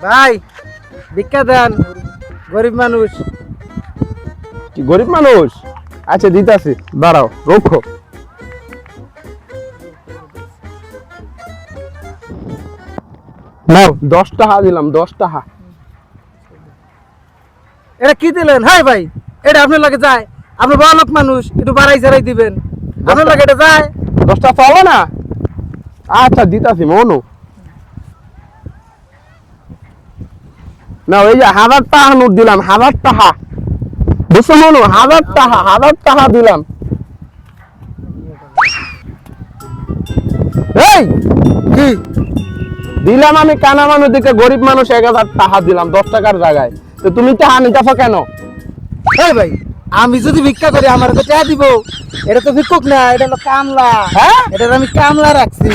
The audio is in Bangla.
ভাই ভিক্ষা দেন, গরিব মানুষ। কি গরিব মানুষ? আচ্ছা দিতাছি, দাঁড়াও রক্ষো। নাও 10 টাকা দিলাম, 10 টাকা। এটা কি দিলেন? হাই ভাই, এটা আপনার লাগে যায়? আপনি বড় লোক মানুষ, একটু বাড়াই চারাই দিবেন। আপনার লাগে এটা যায়? 10 টাকা চলে না? আচ্ছা দিতাছি মনু। না এই যে 1000 টাকা নোট দিলাম, 1000 টাকা। বুঝছো মনু? 1000 টাকা, 1000 টাকা দিলাম। এই কি দিলাম আমি কানা মানুষ দিকে, গরিব মানুষ 1000 টাকা দিলাম 10 টাকার জায়গায়। তো তুমি টাকা নিতেছো কেন? এই ভাই, আমি যদি ভিক্ষা করি আমার তো টাকা দিব? এটা তো ভিক্ষুক না, এটা হলো কামলা। হ্যাঁ? এটা আমি কামলা রাখছি।